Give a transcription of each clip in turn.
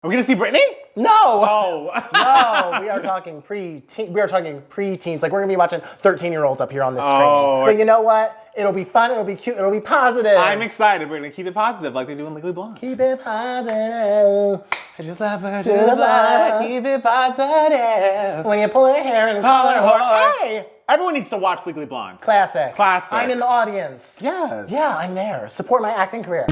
Are we gonna see Britney? No! Oh. No, we are talking pre-teen. We are talking pre-teens. Like, we're gonna be watching 13-year-olds up here on this screen. Oh. But you know what? It'll be fun, it'll be cute, it'll be positive. I'm excited. We're gonna keep it positive like they do in Legally Blonde. Keep it positive. I just love her to the blood. Keep it positive. When you pull her hair and call her whore. Hey! Everyone needs to watch Legally Blonde. Classic. Classic. I'm in the audience. Yes. Yeah, I'm there. Support my acting career.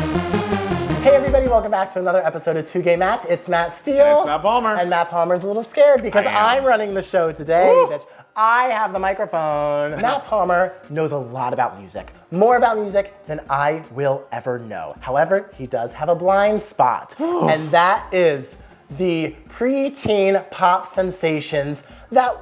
Hey everybody, welcome back to another episode of Two Gay Mats. It's Matt Steele. And it's Matt Palmer. And Matt Palmer's a little scared because I'm running the show today. Bitch. I have the microphone. Matt Palmer knows a lot about music. More about music than I will ever know. However, he does have a blind spot. And that is the preteen pop sensations that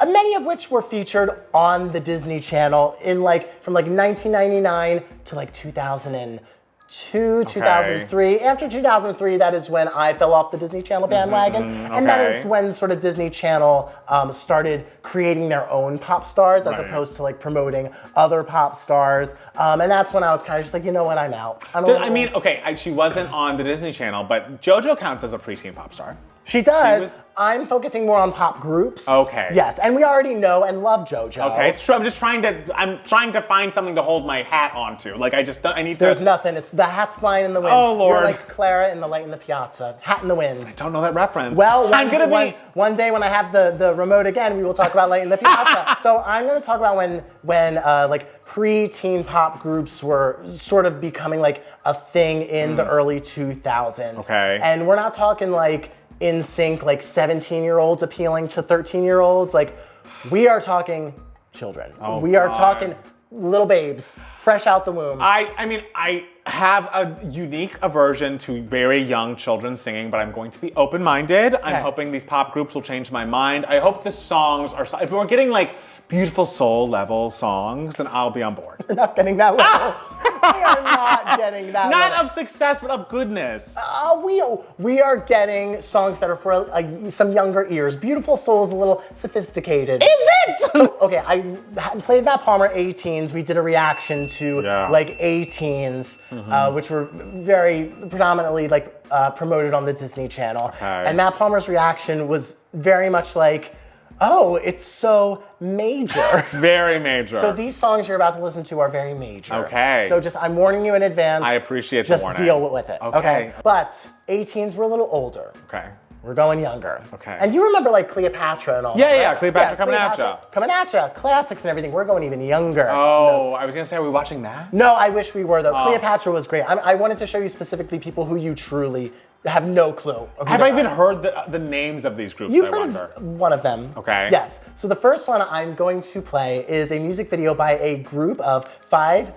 many of which were featured on the Disney Channel in from 1999 to 2002, 2003. After 2003, that is when I fell off the Disney Channel bandwagon. And that is when sort of Disney Channel started creating their own pop stars as opposed to promoting other pop stars. And that's when I was kind of just like, you know what, I'm out. She wasn't on the Disney Channel, but JoJo counts as a preteen pop star. She does. I'm focusing more on pop groups. Okay. Yes, and we already know and love JoJo. Okay, it's true. I'm trying to find something to hold my hat onto. I need to. There's nothing. It's the hat's flying in the wind. Oh, Lord. You're like Clara in The Light in the Piazza. Hat in the wind. I don't know that reference. Well, one day when I have the remote again, we will talk about Light in the Piazza. So I'm going to talk about when pre-teen pop groups were sort of becoming a thing in the early 2000s. Okay. And we're not talking in sync 17-year-olds appealing to 13-year-olds. We are talking children. We are talking little babes, fresh out the womb. I have a unique aversion to very young children singing, but I'm going to be open-minded. Okay. I'm hoping these pop groups will change my mind. I hope the songs are, if we're getting beautiful soul level songs, then I'll be on board. We're not getting that level. We are not getting that Not level. of success, but of goodness. We are getting songs that are for some younger ears. Beautiful Soul is a little sophisticated. Is it? Okay, I played Matt Palmer A-Teens. We did a reaction to A-Teens, which were very predominantly promoted on the Disney Channel. Okay. And Matt Palmer's reaction was very much oh, it's so major. It's very major. So these songs you're about to listen to are very major. Okay. So I'm warning you in advance. I appreciate the warning. Just deal with it. Okay. But 18s were a little older. Okay. We're going younger. Okay. And you remember Cleopatra and all that, right? Cleopatra coming at ya. Coming at ya. Classics and everything. We're going even younger. Oh, I was going to say, are we watching that? No, I wish we were though. Cleopatra was great. I wanted to show you specifically people who you truly have no clue. Have I even heard the names of these groups? You've heard of one of them. Okay. Yes. So the first one I'm going to play is a music video by a group of 5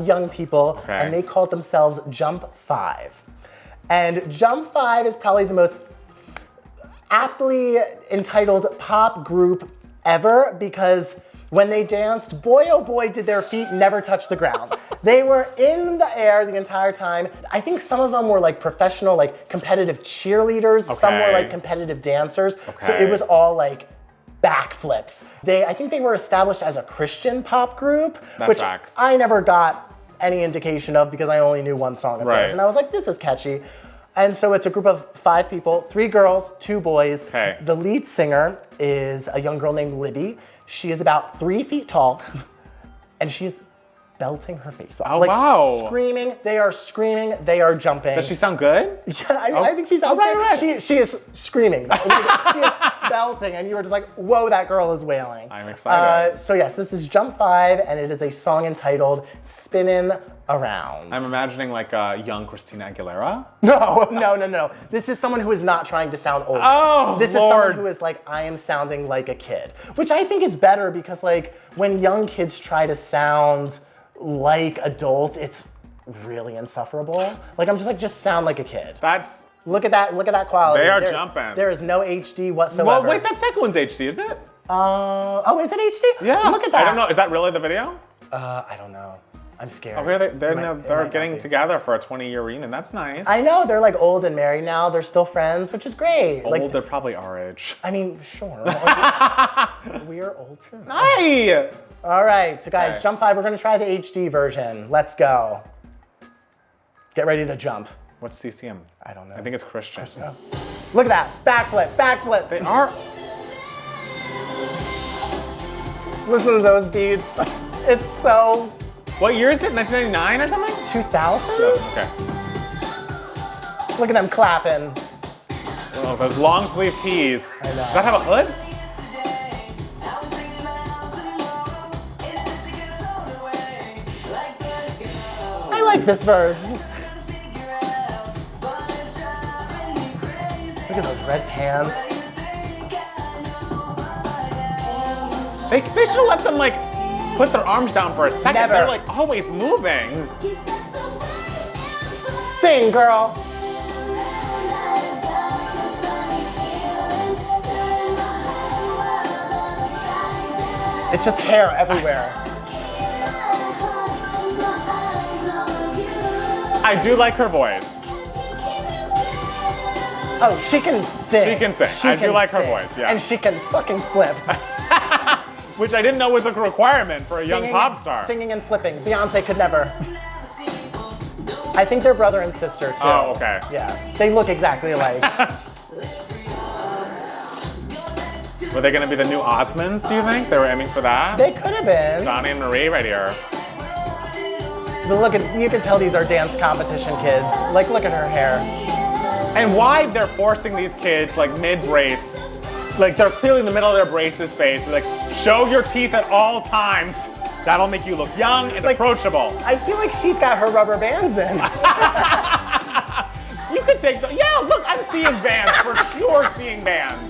young people, and they called themselves Jump 5. And Jump 5 is probably the most aptly entitled pop group ever because when they danced, boy oh boy did their feet never touch the ground. They were in the air the entire time. I think some of them were professional, competitive cheerleaders. Some were competitive dancers. So it was all backflips. I think they were established as a Christian pop group, which I never got any indication of because I only knew one song of theirs. And I was like, this is catchy. And so it's a group of 5 people, 3 girls, 2 boys. Okay. The lead singer is a young girl named Libby. She is about 3 feet tall, and she's belting her face off. Oh, wow. Screaming, they are jumping. Does she sound good? Yeah, I think she sounds great. Right. She is screaming. She is belting, and you were just like, whoa, that girl is wailing. I'm excited. So yes, this is Jump 5, and it is a song entitled Spinnin' Around. I'm imagining a young Christina Aguilera. No. This is someone who is not trying to sound old. Oh, This is someone who is I am sounding like a kid. Which I think is better because when young kids try to sound like adults, it's really insufferable. I'm just sound like a kid. Look at that quality. They are jumping. There is no HD whatsoever. Well, wait, that second one's HD, isn't it? Is it HD? Yeah. Look at that. I don't know. Is that really the video? I don't know. I'm scared. Oh, they're getting together for a 20-year reunion. That's nice. I know. They're old and married now. They're still friends, which is great. They're probably our age. I mean, sure. We are old too. Hi! All right, so guys, Jump 5, we're gonna try the HD version. Let's go. Get ready to jump. What's CCM? I don't know. I think it's Christian. Oh. Look at that. Backflip, backflip. They are. Listen to those beats. It's so... What year is it? 1999 or something? 2000? Okay. Look at them clapping. Oh, those long sleeve tees. I know. Does that have a hood? I like this verse. Look at those red pants. They should have let them like put their arms down for a second. Never. They're like always moving. Sing, girl. It's just hair everywhere. I do like her voice. Oh, she can sing. She can sing. I do like her voice, yeah. And she can fucking flip. Which I didn't know was a requirement for a young Singing- pop star. Singing and flipping. Beyonce could never. I think they're brother and sister too. Oh, okay. Yeah, they look exactly alike. Were they gonna be the new Osmonds, do you think? They were aiming for that? They could have been. Johnny and Marie right here. But look at, you can tell these are dance competition kids. Like, look at her hair. And why they're forcing these kids like mid-brace, like they're clearly in the middle of their braces phase. They're like, show your teeth at all times. That'll make you look young and approachable. I feel like she's got her rubber bands in. You could take the, yeah, look, I'm seeing bands, for sure seeing bands.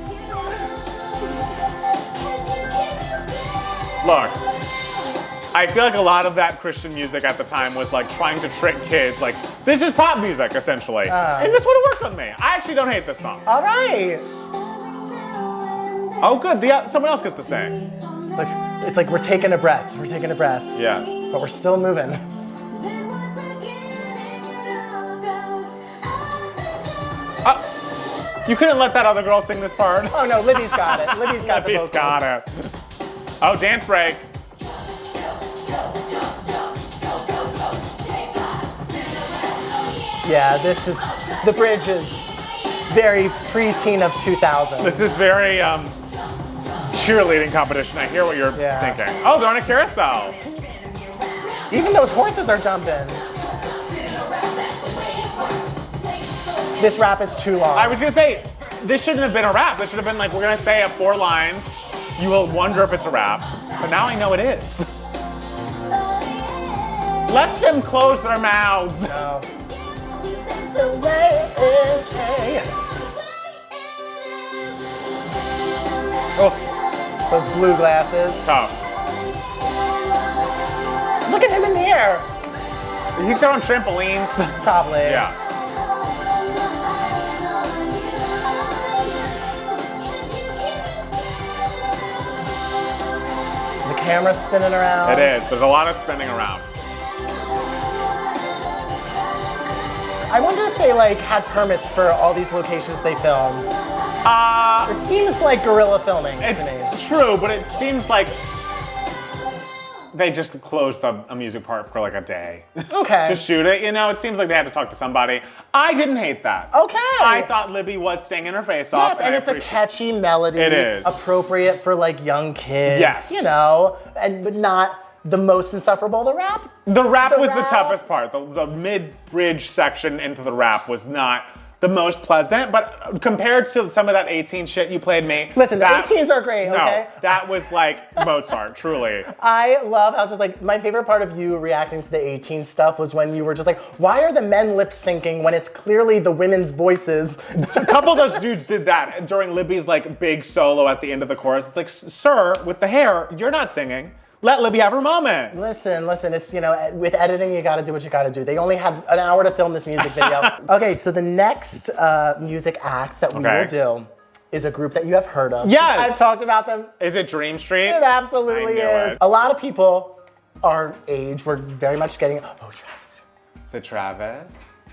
Look, I feel like a lot of that Christian music at the time was like trying to trick kids, like, this is pop music, essentially. And this would have worked with me. I actually don't hate this song. All right. Oh, good, someone else gets to sing. Look, it's like we're taking a breath. We're taking a breath. Yes. But we're still moving. You couldn't let that other girl sing this part. Oh no, Libby's got it. Libby's got the Libby's vocals. got it. Oh, dance break. Yeah, this is, the bridge is very pre-teen of 2000. This is very cheerleading competition. I hear what you're thinking. Oh, they're on a carousel. Even those horses are jumping. This rap is too long. I was gonna say, this shouldn't have been a rap. This should have been like, we're gonna say it 4 lines. You will wonder if it's a rap, but now I know it is. Let them close their mouths. No. The way it Oh, those blue glasses. Tough. Look at him in the air. You think they're on trampolines? Probably. Yeah. The camera's spinning around. It is. There's a lot of spinning around. I wonder if they like had permits for all these locations they filmed. It seems like guerrilla filming to me. It's true, but it seems like they just closed a music park for like a day. Okay. To shoot it, you know, it seems like they had to talk to somebody. I didn't hate that. Okay. I thought Libby was singing her face off. Yes, and I it's a appreciate catchy melody. It is. Appropriate for like young kids. Yes. You know, but not the most insufferable. The rap? The rap was the rap- toughest part. The mid-bridge section into the rap was not the most pleasant, but compared to some of that 18 shit you played me. Listen, the 18s are great, okay? No, that was like Mozart, truly. I love how just like, my favorite part of you reacting to the 18 stuff was when you were just like, why are the men lip syncing when it's clearly the women's voices? A couple of those dudes did that during Libby's like big solo at the end of the chorus. It's like, sir, with the hair, you're not singing. Let Libby have her moment. Listen, it's, you know, with editing, you gotta do what you gotta do. They only had an hour to film this music video. Okay, so the next music act that we will do is a group that you have heard of. Yes. I've talked about them. Is it Dream Street? It absolutely I knew is. it. A lot of people our age were very much getting, oh, Travis. Is it Travis?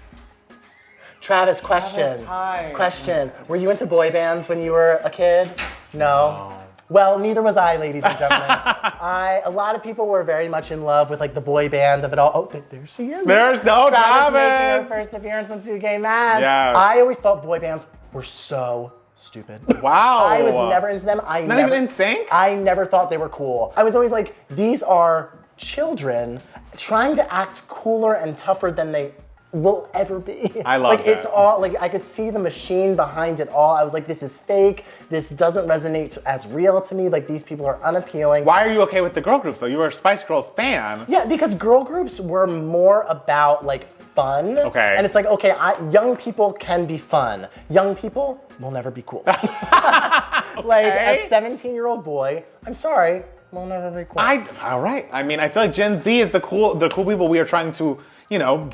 Travis, question. Hi. Question. Were you into boy bands when you were a kid? No. Well, neither was I, ladies and gentlemen. A lot of people were very much in love with like the boy band of it all. Oh, there she is. There's no Travis making her Travis. first appearance on 2K Mad. Yes. I always thought boy bands were so stupid. Wow. I was never into them. Not even in sync? I never thought they were cool. I was always like, these are children trying to act cooler and tougher than they will ever be. I love like it's that. all like I could see the machine behind it all. I was like, this is fake. This doesn't resonate as real to me. Like these people are unappealing. Why are you okay with the girl groups though? You were a Spice Girls fan. Yeah, because girl groups were more about like fun. Okay. And it's like, okay, young people can be fun. Young people will never be cool. Like a 17-year-old boy, I'm sorry, will never be cool. All right. I mean, I feel like Gen Z is the cool people we are trying to,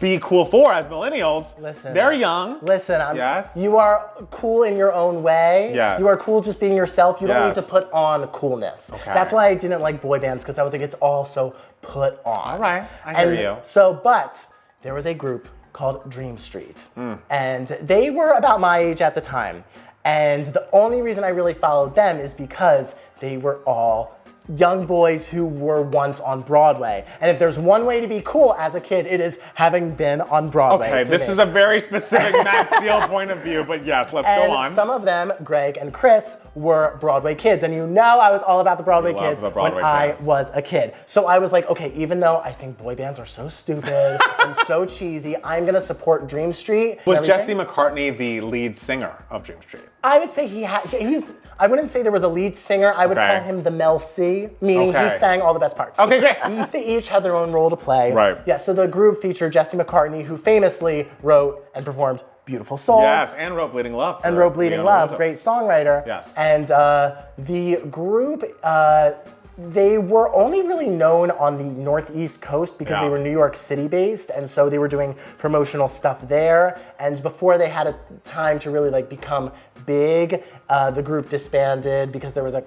be cool for as millennials. Listen. They're young. Listen, Yes. You are cool in your own way. Yes. You are cool just being yourself. You don't need Yes. to put on coolness. Okay. That's why I didn't like boy bands, because I was like, it's all so put on. All right. I hear you. So, but there was a group called Dream Street, Hmm. and they were about my age at the time. And the only reason I really followed them is because they were all young boys who were once on Broadway. And if there's one way to be cool as a kid, it is having been on Broadway. Okay, to this me. is a very specific Matt Steele point of view, but yes, let's And go on. some of them, Greg and Chris, were Broadway kids. And I was all about the Broadway love kids the Broadway when I kids. was a kid. So I was like, okay, even though I think boy bands are so stupid and so cheesy, I'm gonna support Dream Street. Was and Jesse everything. McCartney the lead singer of Dream Street? I would say he was, I wouldn't say there was a lead singer. I would Okay. call him the Mel C, meaning Okay. he sang all the best parts. Okay, great. They each had their own role to play. Right. Yeah, so the group featured Jesse McCartney, who famously wrote and performed Beautiful Soul. Yes, and wrote Bleeding Love. And for wrote Bleeding Leona Love, Lewis. great songwriter. Yes. And the group, they were only really known on the Northeast coast because Yeah. they were New York City based, and so they were doing promotional stuff there. And before they had a time to really like become big, the group disbanded because there was a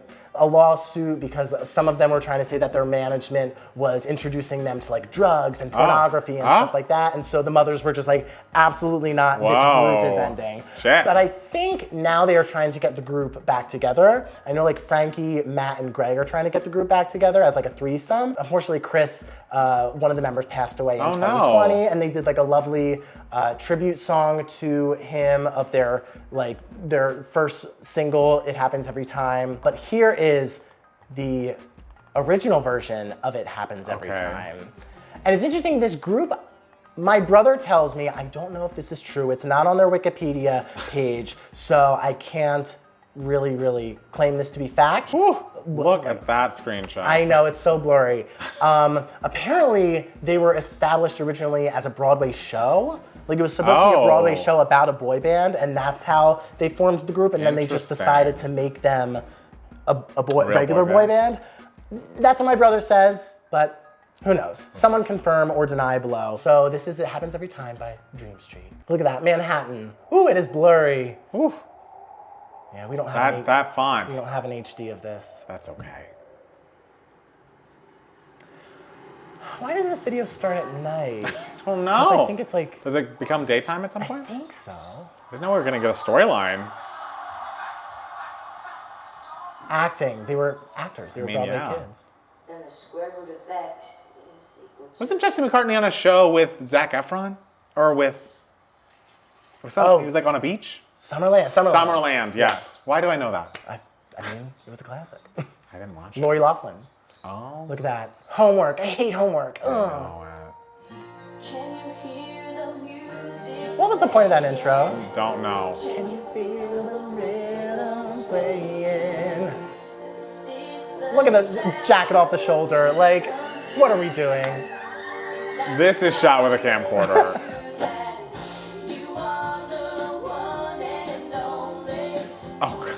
lawsuit because some of them were trying to say that their management was introducing them to like drugs and pornography and stuff like that. And so the mothers were just like, absolutely not, this group is Whoa. ending. Shit. But I think now they are trying to get the group back together. I know like Frankie, Matt, and Greg are trying to get the group back together as like a threesome. Unfortunately, Chris, one of the members, passed away in 2020, and they did like a lovely tribute song to him of their first single, It Happens Every Time. But here is the original version of It Happens Every Okay. Time. And it's interesting, this group, my brother tells me, I don't know if this is true, it's not on their Wikipedia page, so I can't really claim this to be fact. Look at that screenshot. I know, it's so blurry. Apparently, they were established originally as a Broadway show. Like it was supposed to be a Broadway show about a boy band, and that's how they formed the group, and then they just Interesting. decided to make them a Real regular boy boy band. That's what my brother says, but who knows? Someone confirm or deny below. So this is It Happens Every Time by Dream Street. Look at that, Manhattan. Ooh, it is blurry. Ooh, Yeah, we don't have that font. we don't have an HD of this. That's okay. Why does this video start at night? I don't 'Cause know. I think it's like, Does it become daytime at some I point? think so. I didn't know we were gonna get a storyline. Acting. They were actors. They were mean, Broadway yeah. kids. Then the square root of x is equal to... Wasn't Jesse McCartney on a show with Zac Efron? Or with... He was like on a beach? Summerland. Summerland, yes. Why do I know that? I mean, it was a classic. I didn't watch it. Lori Loughlin. Oh. Look at that. Homework. I hate homework. Ugh. Oh, Can you hear the music? What was the point of that intro? don't know. Can you feel the rhythm swaying? Look at this jacket off the shoulder. Like, what are we doing? This is shot with a camcorder. You are the one and only. Oh,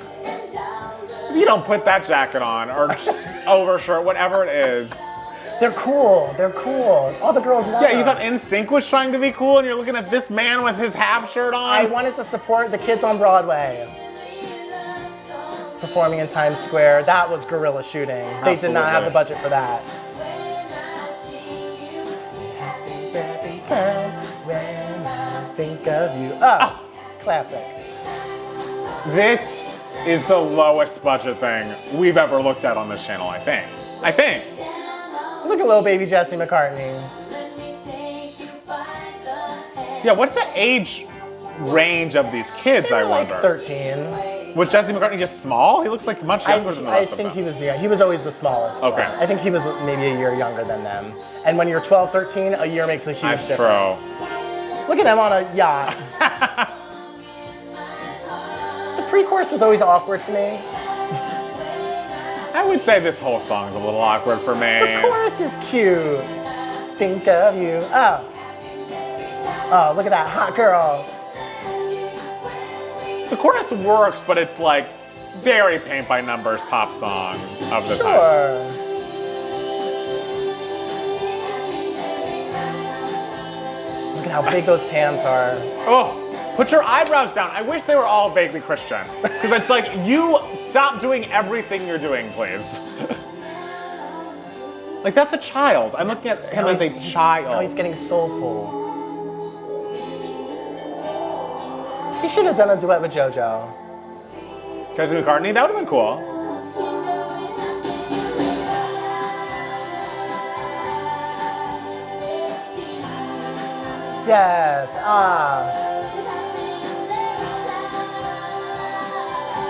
God. You don't put that jacket on or overshirt, whatever it is. They're cool. They're cool. All the girls love Yeah, you them. thought NSYNC was trying to be cool, and you're looking at this man with his half shirt on. I wanted to support the kids on Broadway performing in Times Square. That was guerrilla shooting. They did not have the budget for that. Every time when I think of you. Oh, classic. This is the lowest budget thing we've ever looked at on this channel, I think. Look at little baby Jesse McCartney. Yeah, what's the age range of these kids, I Like wonder? 13. Was Jesse McCartney just small? He looks like much younger than the I rest of think them. he was always the smallest. Okay. one. I think he was maybe a year younger than them. And when you're 12, 13, a year makes a huge That's difference. true. Look at him on a yacht. The pre-chorus was always awkward to me. I would say this whole song is a little awkward for The me. chorus is cute. Think of you. Oh. Oh, look at that hot girl. The chorus works, but it's like very paint by numbers pop song of the time. Sure. Look at how big those pants are. Oh, put your eyebrows down. I wish they were all vaguely Christian. Because it's like, you stop doing everything you're doing, please. Like, that's a child. I'm looking at him as a child. Now he's getting soulful. He should have done a duet with JoJo. Jesse McCartney, that would have been cool. Yes,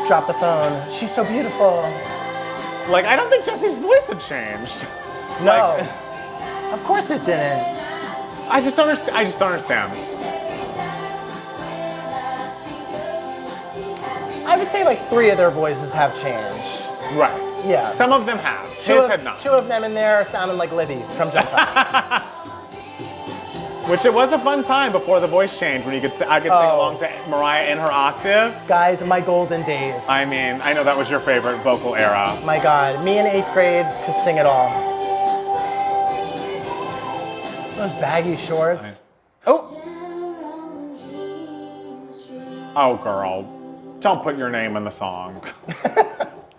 Drop the phone. She's so beautiful. Like, I don't think Jesse's voice had changed. No. Like, Of course it didn't. I just don't understand. I just don't understand. I would say like 3 of their voices have changed. Right. Yeah. Some of them have. Two His of, had not. 2 of them in there sounding like Libby from Jump Five. Which it was a fun time before the voice changed when you could I could sing Oh. along to Mariah in her octave. Guys, my golden days. I mean, I know that was your favorite vocal era. My God, me in 8th grade could sing it all. Those baggy shorts. Oh. Oh, girl. Don't put your name in the song.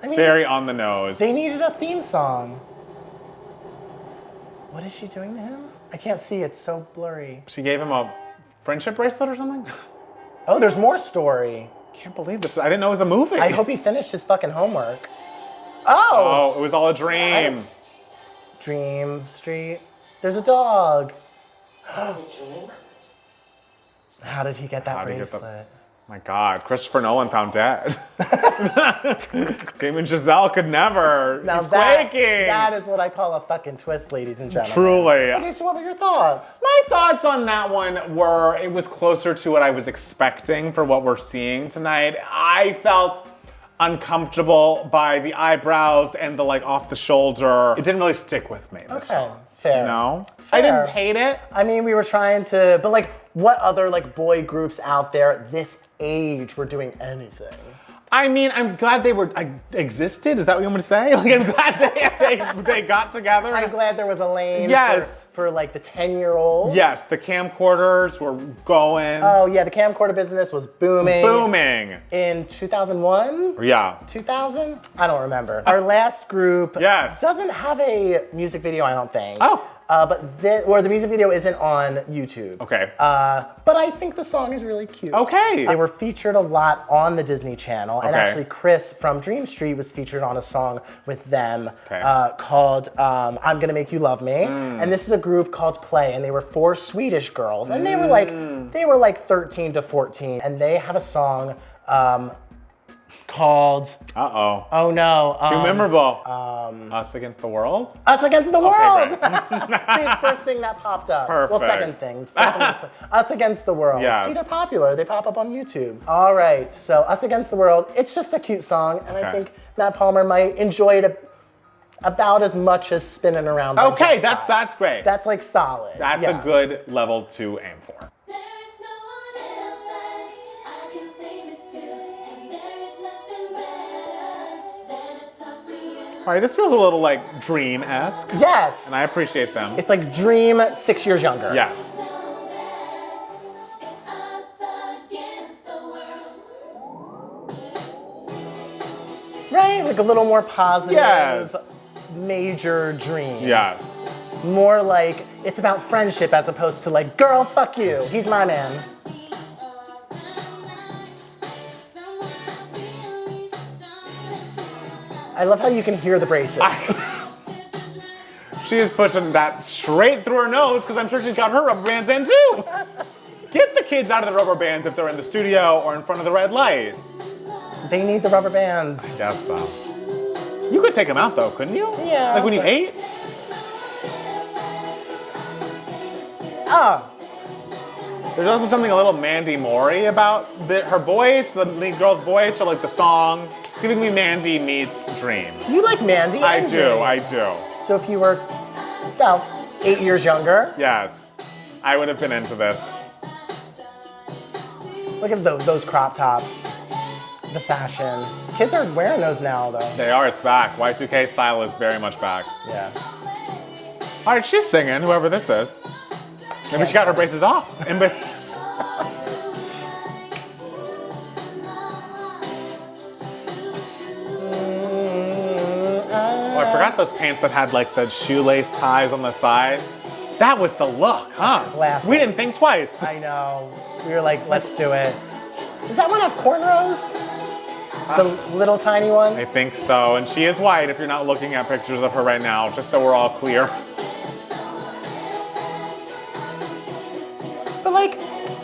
I mean, Very on the nose. they needed a theme song. What is she doing to him? I can't see, it's so blurry. She gave him a friendship bracelet or something? Oh, there's more story. Can't believe this. I didn't know it was a movie. I hope he finished his fucking homework. Oh! Oh, it was all a dream. Dream Street. There's a dog. How did he get that How did he get bracelet? My God, Christopher Nolan found dead. Damon Giselle could never. Now He's quaking. that is what I call a fucking twist, ladies and gentlemen. Truly. Okay, so what were your thoughts? My thoughts on that one were it was closer to what I was expecting for what we're seeing tonight. I felt uncomfortable by the eyebrows and the like off the shoulder. It didn't really stick with me. This Okay, song, fair. You know? Fair. I didn't hate it. I mean, we were trying to, but like, what other like boy groups out there this age were doing anything? I mean, I'm glad they existed. Is that what you want me to say? Like, I'm glad they got together. I'm glad there was a lane Yes. for like the 10-year-olds. Yes, the camcorders were going. Oh yeah, the camcorder business was booming. Booming. In 2001? Yeah. 2000? I don't remember. Our last group Yes. doesn't have a music video, I don't think. Oh. But the music video isn't on YouTube. Okay. But I think the song is really cute. Okay. They were featured a lot on the Disney Channel, and Okay. actually Chris from Dream Street was featured on a song with them Okay. called "I'm Gonna Make You Love Me," and this is a group called Play, and they were 4 Swedish girls, and they were like 13 to 14, and they have a song called Uh-oh. oh no, Too memorable. Us Against the World? Us Against the World. great. See, the first thing that popped up. Well, Perfect. second thing. First one was Us Against the World. Yes. See, they're popular. They pop up on YouTube. All right, so Us Against the World. It's just a cute song, and I Okay. think Matt Palmer might enjoy it about as much as Spinning Around. by Okay, Jump Five. that's great. That's like solid. That's Yeah. a good level to aim for. There is no one else I can say this to, and there is nothing better than to talk to you. All right, this feels a little like Dream-esque, Yes. and I appreciate them. It's like Dream 6 years younger. Yes. Know that it's us against the world. Right? Like a little more positive. Yes. Major Dream. Yes. More like it's about friendship as opposed to like, girl, fuck you. He's my man. I love how you can hear the braces. She is pushing that straight through her nose because I'm sure she's got her rubber bands in too. Get the kids out of the rubber bands if they're in the studio or in front of the red light. They need the rubber bands. Guess so. You could take them out though, couldn't you? Yeah, Like when you but- ate? Ah, There's also something a little Mandy Moore-y about her voice, the lead girl's voice, or like the song. It's giving me Mandy meets Dream. you like Mandy? I and do, Dream. I do. So if you were about 8 years younger, Yes, I would have been into this. look at those crop tops, the fashion. Kids are wearing those now, though. They are, it's back. Y2K style is very much back. Yeah. All right, she's singing, whoever this is. Maybe she got her braces off. Oh, I forgot those pants that had like the shoelace ties on the side. That was the look, huh? Classic. We didn't think twice. I know. We were like, let's do it. Does that one have cornrows? The little tiny one? I think so, and she is white if you're not looking at pictures of her right now, just so we're all clear. But like,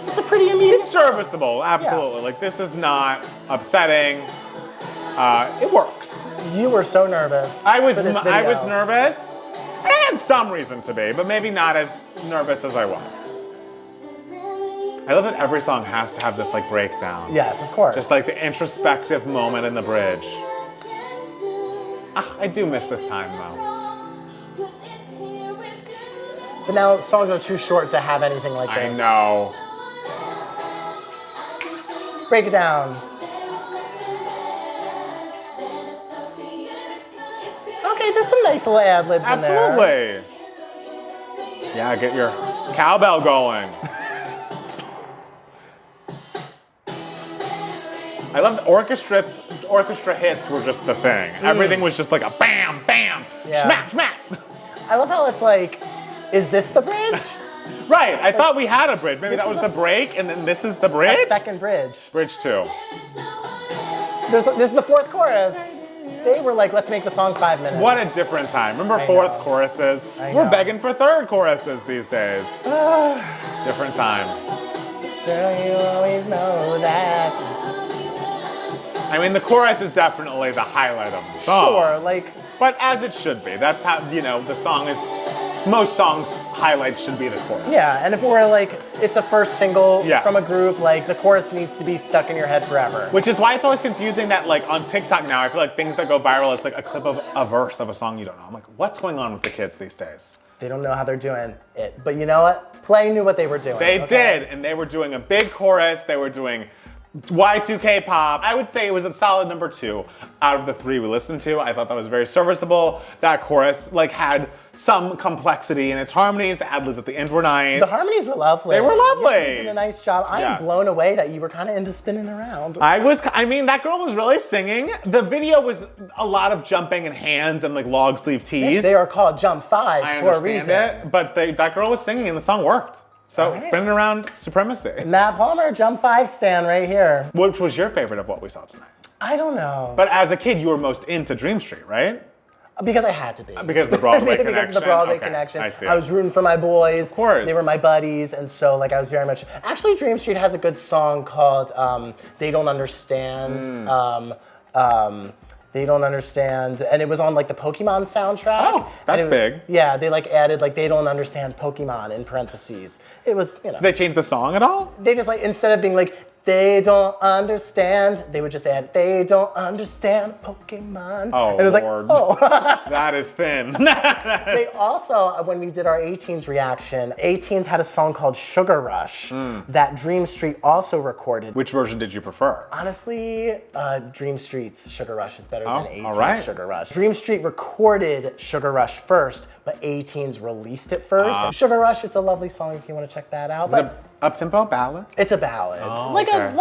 it's a pretty amusing. It's serviceable, absolutely. Like this is not upsetting. It works. You were so nervous. I was for this I was video. nervous. I had some reason to be, but maybe not as nervous as I was. I love that every song has to have this like breakdown. Yes, of course. Just like the introspective moment in the bridge. Ah, I do miss this time though. But now songs are too short to have anything like I this. know. Break it down. Okay, there's some nice little ad libs in there. Absolutely. Yeah, get your cowbell going. I love the orchestra hits were just the thing. Everything was just like a bam, bam, Yeah. smack, smack. I love how it's like, is this the bridge? Right, I thought we had a bridge. Maybe This that was is the break, and then this is the bridge? A second bridge. Bridge 2. This is the fourth chorus. They were like, let's make the song 5 minutes. What a different time. Remember I fourth know. choruses? I We're know. begging for third choruses these days. Different time. Girl, you always know that. I mean, the chorus is definitely the highlight of the song. Sure, like, But as it should be. That's how, the song is, most songs' highlights should be the chorus. yeah, and if we're like, it's a first single Yes. from a group, like, the chorus needs to be stuck in your head forever. Which is why it's always confusing that, like, on TikTok now, I feel like things that go viral, it's like a clip of a verse of a song you don't know. I'm like, what's going on with the kids these days? They don't know how they're doing it. But you know what? Play knew what they were doing. They okay? did, and they were doing a big chorus. They were doing Y2K pop. I would say it was a solid number 2 out of the 3 we listened to. I thought that was very serviceable. That chorus had some complexity in its harmonies. The ad-libs at the end were nice. The harmonies were lovely. They were lovely. Yeah, you did a nice job. I am Yes. blown away that you were kind of into spinning around. I mean, that girl was really singing. The video was a lot of jumping and hands and like long sleeve tees. They are called Jump 5 I for a understand reason. it, but that girl was singing and the song worked. So All right. spinning around supremacy. Matt Palmer, Jump 5 stan right here. Which was your favorite of what we saw tonight? I don't know. But as a kid, you were most into Dream Street, right? Because I had to be. Because of the Broadway Because connection. of the Broadway Okay, connection. I see. I was rooting for my boys. Of course. They were my buddies, and so like I was very much. Actually, Dream Street has a good song called "They Don't Understand." They Don't Understand, and it was on like the Pokemon soundtrack. Oh, that's and big. Yeah, they like added like "They Don't Understand Pokemon" in parentheses. It was They changed the song at all? they just like instead of being like they don't understand, they would just add they don't understand Pokemon. Oh, and it was Lord. like, oh. That is thin. They also, when we did our A-Teens reaction, A-Teens had a song called Sugar Rush that Dream Street also recorded. Which version did you prefer? Honestly, Dream Street's Sugar Rush is better Oh, than A-Teens' all right. Sugar Rush. Dream Street recorded Sugar Rush first, but A-Teens released it first. Sugar Rush, it's a lovely song if you want to check that out. Is it But up-tempo ballad? it's a ballad, Oh, like okay.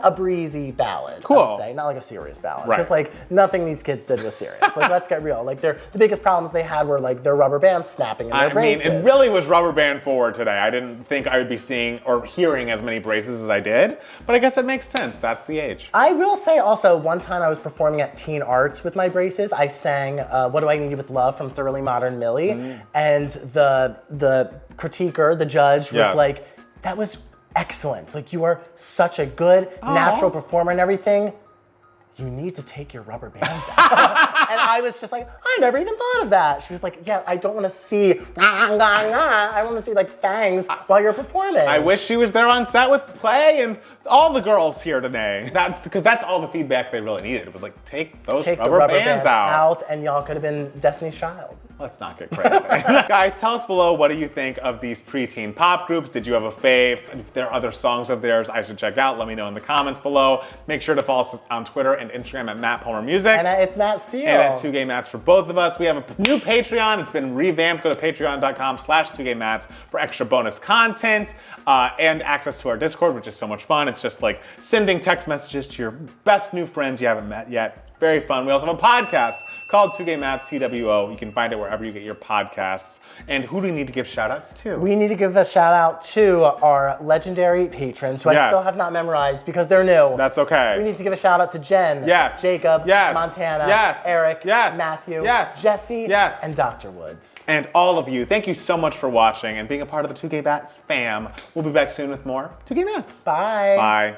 a breezy ballad. Cool. I'd say, not like a serious ballad, Right. because like nothing these kids did was serious. Like let's get real. Like the biggest problems they had were like their rubber bands snapping and their I mean, braces. it really was rubber band forward today. I didn't think I would be seeing or hearing as many braces as I did, but I guess it makes sense. That's the age. I will say also, one time I was performing at Teen Arts with my braces. I sang "What Do I Need with Love" from Thoroughly Modern Millie, and the critiquer, the judge, was Yes. like, that was excellent. Like, you are such a good, natural performer and everything. You need to take your rubber bands out. And I was just like, I never even thought of that. She was like, yeah, I don't want to see, I want to see like fangs while you're performing. I wish she was there on set with Play and all the girls here today. That's because that's all the feedback they really needed. It was like, take those rubber bands out. And y'all could have been Destiny's Child. Let's not get crazy. Guys, tell us below, what do you think of these preteen pop groups? Did you have a fave? If there are other songs of theirs I should check out, let me know in the comments below. Make sure to follow us on Twitter and Instagram at Matt Palmer Music. And it's Matt Steele. And at 2GayMats for both of us. We have a new Patreon. It's been revamped. Go to patreon.com/2GayMats for extra bonus content and access to our Discord, which is so much fun. It's just like sending text messages to your best new friends you haven't met yet. Very fun. We also have a podcast called 2GayMats, TWO. You can find it wherever you get your podcasts. And who do we need to give shout outs to? We need to give a shout out to our legendary patrons, who I still have not memorized because they're new. That's okay. We need to give a shout out to Jen, Jacob, Montana, Eric, Matthew, Jesse, and Dr. Woods. And all of you, thank you so much for watching and being a part of the 2GayMats fam. We'll be back soon with more 2GayMats. Bye. Bye.